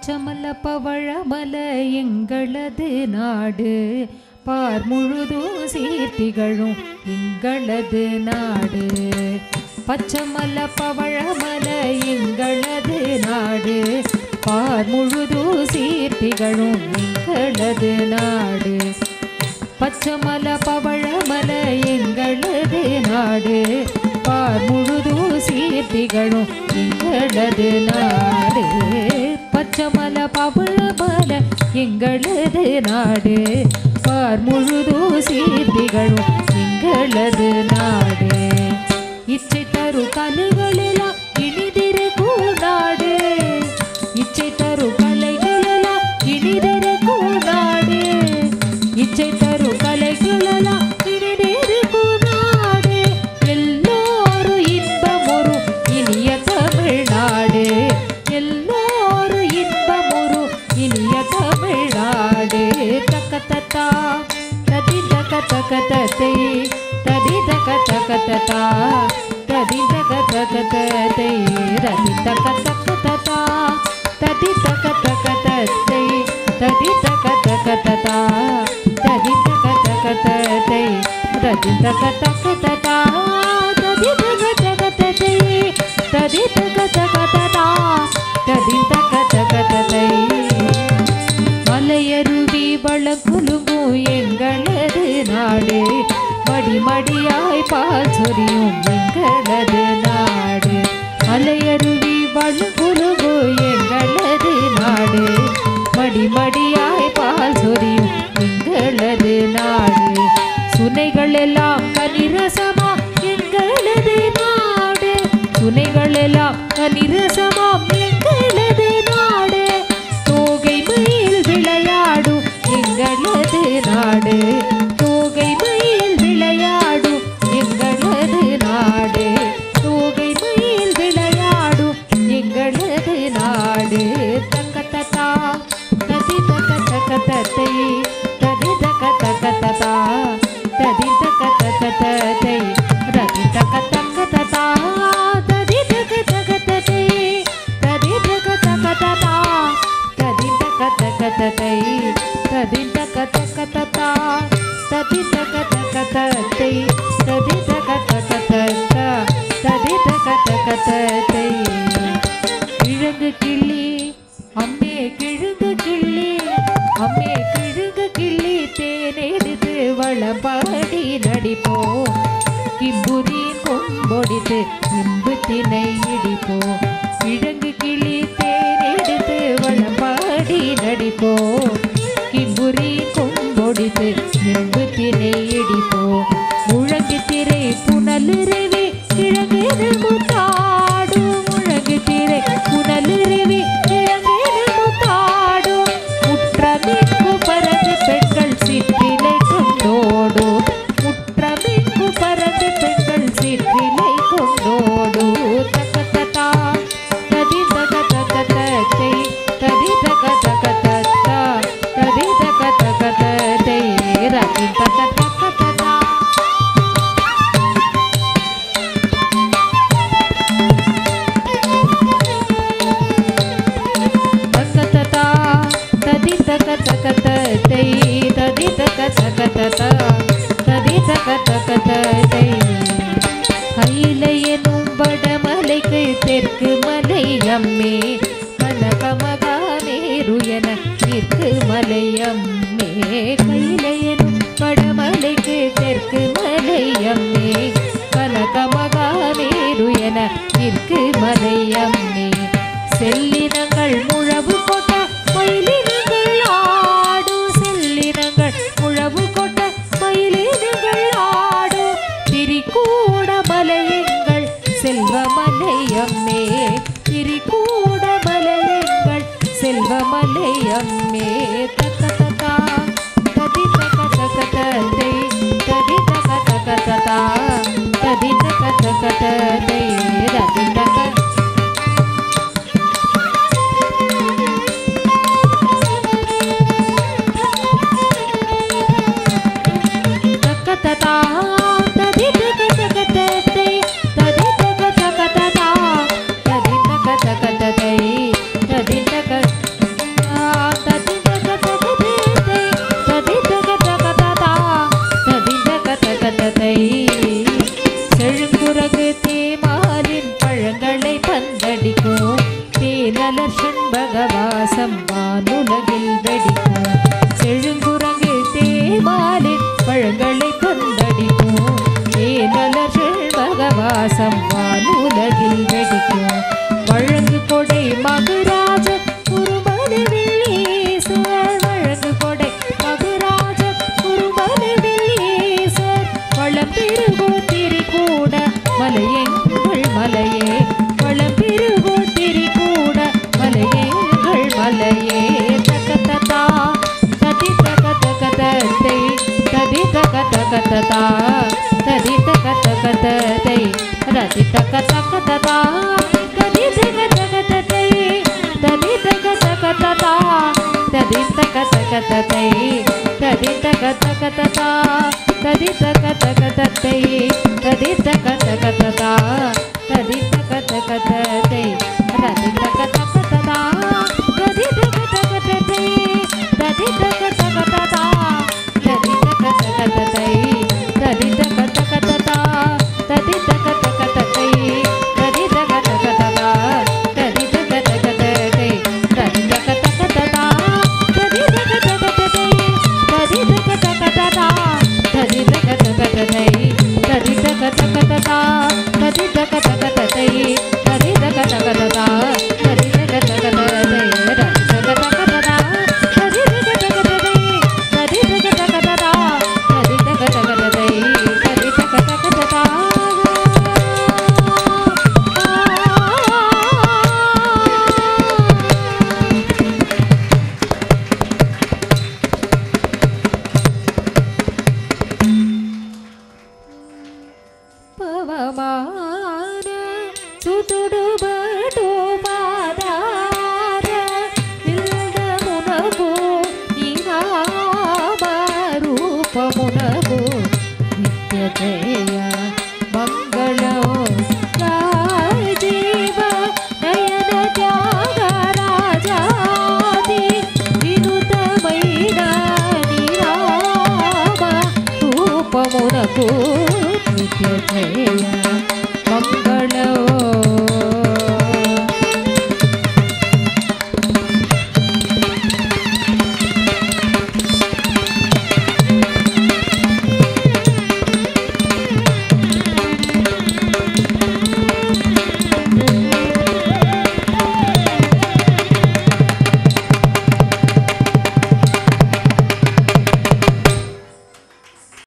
பச்சமல பவழமல எங்களது நாடு பார் முழுதும் சீர்த்திகளும் எங்களது நாடு. பச்சமல பவழமல எங்களது நாடு பார் முழுதும் சீர்த்திகளும் எங்களது நாடு. பச்சமல பவழமல எங்களது நாடு பார் முழுதும் சீர்த்திகளும் எங்களது நாடு. பச்சமல பவழமல எங்களது நாடு பார் முழுதும் சீர்த்திகளும் எங்களது நாடு. இச்சை தரு கலைகளெல்லாம் இனிதிருக்கும் நாடு. இச்சை தரு கலைகளெல்லாம் இனிதிருக்கும் நாடு. இச்சை தரு கலைகளெல்லாம் இனிதிருக்கும் நாடு. எல்லோரும் இன்பமொரு இனிய தமிழ்நாடு. எல்லோரும் இன்பமொரு இனிய தமிழ்நாடு. தக்கத்தா ததி தக்க தக்கத்தை ததி தக்க தக்கத்தா ததி தக்க தக்கத்தை ரதி தக்க தக்கத்தா ததி தக்க தக்கத்தை ததி தக்க தக்கத்தா ததி தக்க தக்கத்தை ரதி தக்க தக்கத்தா ததி தக்க தக்கத்தை ததி தக்க தக்கத்தா ததி தக்க தக்கத்தை. மலையருவி வளக்குலுங்கும் எங்களது நாடு மடிமடியாய் பால் சொரியும் எங்களது நாடு. மலையருவி வளக்குலுங்கும் எங்களது நாடு மடிமடியாய் பால் சொரியும் எங்களது நாடு. சுனைகள் எல்லாம் கனிரசமா எங்களது நாடு. சுனைகள் எல்லாம் கனிரசமா எங்களது நாடு. தோகை மயில் விளையாடும் எங்களது நாடு. தோகை மயில் விளையாடும் எங்களது நாடு. தோகை மயில் விளையாடும் எங்களது நாடு. தக்கத்தா ததி தக்க தக்கத்தை ததி தக்க தக்கத்தா ததி தக்க தக்கத்தை ரதி தக்க தக்கத்தா ததி தக்க தக்கத்தை ததி தக்க தக்கத்தா ததி தக்க தக்கத்தை ததி தக்க தக்கத்தா ததி தக்க தக்கத்தை ததி தக்க தக்கத்தா ததி தக்க தக்கத்தை. கிழங்கு கிள்ளி அம்மே கிழங்கு கிள்ளி அம்மே கிழங்கு கிள்ளி தேனெடுத்து வளபாடி நடிப்போம். கிம்புரி கொம்பொடித்து இன்பு திணை இடிப்போம். கிழங்கு கிள்ளி தேனெடுத்து வளபாடி நடிப்போம். கிம்புரி கொம்பொடித்து இன்பு திணை இடிப்போம். முழங்கு திரை புனலுருவி கிழங்கு முத்தாடும். முழங்கு திரை புனலுருவி கிழங்கு முத்தாடும். முற்றமிக்கு பறந்து பெண்கள் சிற்றிலை கொண்டோடும். முற்றமிக்கு பறந்து பெண்கள் சிற்றிலை கொண்டோடும். தக்கத்தா ததி தக்க தக்கத்தை ததி தக்க தக்கத்தா ததி தக்க தக்கத்தை ரதி தக்க தக்கத்தா. தக்கத்தா ததி தக்க தக்கத்தை ததி தக்க தக்கத்தா ததி தக்க தக்கத்தை. கையிலை எனும் வடமலைக்கு தெற்கு மலை அம்மே கனகமகானேரு என தெற்கு மலை அம்மே. கையிலை எனும் வடமலைக்கு தெற்கு மலை அம்மே கனகமகானேரு என தெற்கு மலை அம்மே. செல்லினங்கள் முழவு கொட்ட மயிலினங்கள் ஆடும். செல்லினங்கள் முழவு கொட்ட மயிலினங்கள் ஆடும். திரிகூட மலையங்கள் செல்வமலை அம்மே. திரிகூட மலையங்கள் செல்வமலை அம்மே. தக்கத்தா ததி தக்க தக்கத்தை ததி தக்க தக்கத்தா ததி தக்க தக்கத்தை ரதி தக்க தக்கத்தா ததி தக்க தக்கத்தை ததி தக்க தக்கத்தா ததி தக்க தக்கத்தை ததி தக்க பழங்களை தந்தடிக்கும் ஏனலர்கள் மகவாசம் வானுலகில் வெடிக்கும் வழங்கு கொடை மகராஜ குருமணி வில்லீஸ்வர் வழங்கு கொடை மகராஜ குருமணி வில்லீஸ்வர் வளம்பெருகோ திரிகூட மலையெங்கள் மலையே வளம்பெருகோ திரிகூட மலையெங்கள் மலையே தகததா ததி தகதகததை ததி தகதகததா ததி தகதகததை ரதி தகதகததா ததி தகதகததை ததி தகதகததா ததி தகதகததை ததி தகதகததா ததி தகதகததை ததி தகதகததா ததி தகதகததை ரதி தகதகததா ததி தகதகததை ததி தகதகததா ததி தகதகததை ததி தகதகததா ததி தகதகததை ததி தகதகததா ததி தகதகததை ததி தகதகததா ததி தகதகததை ததி தகதகததா ததி தகதகததை ததி தகதகததா ததி தகதகததை ததி தகதகததா ததி தகதகததை ரசகதகததா ததி தகதகததை ததி தகதகததா ததி தகதகததை ததி தகதகததா பவமான சுதுடுபடு பாதார வில்தமுனகு இங்காಮ ರೂಪமுனகு ನಿತ್ಯತೆಯ ಮಂಗಳ ರಾಜೀವ ನಯನ ತ್ಯಾಗರಾಜಾದಿ ವಿನುತಮೈನ ನಿರಾಮ ರೂಪముನಕು ನಿತ್ಯತೆಯ ಮಂಗಳ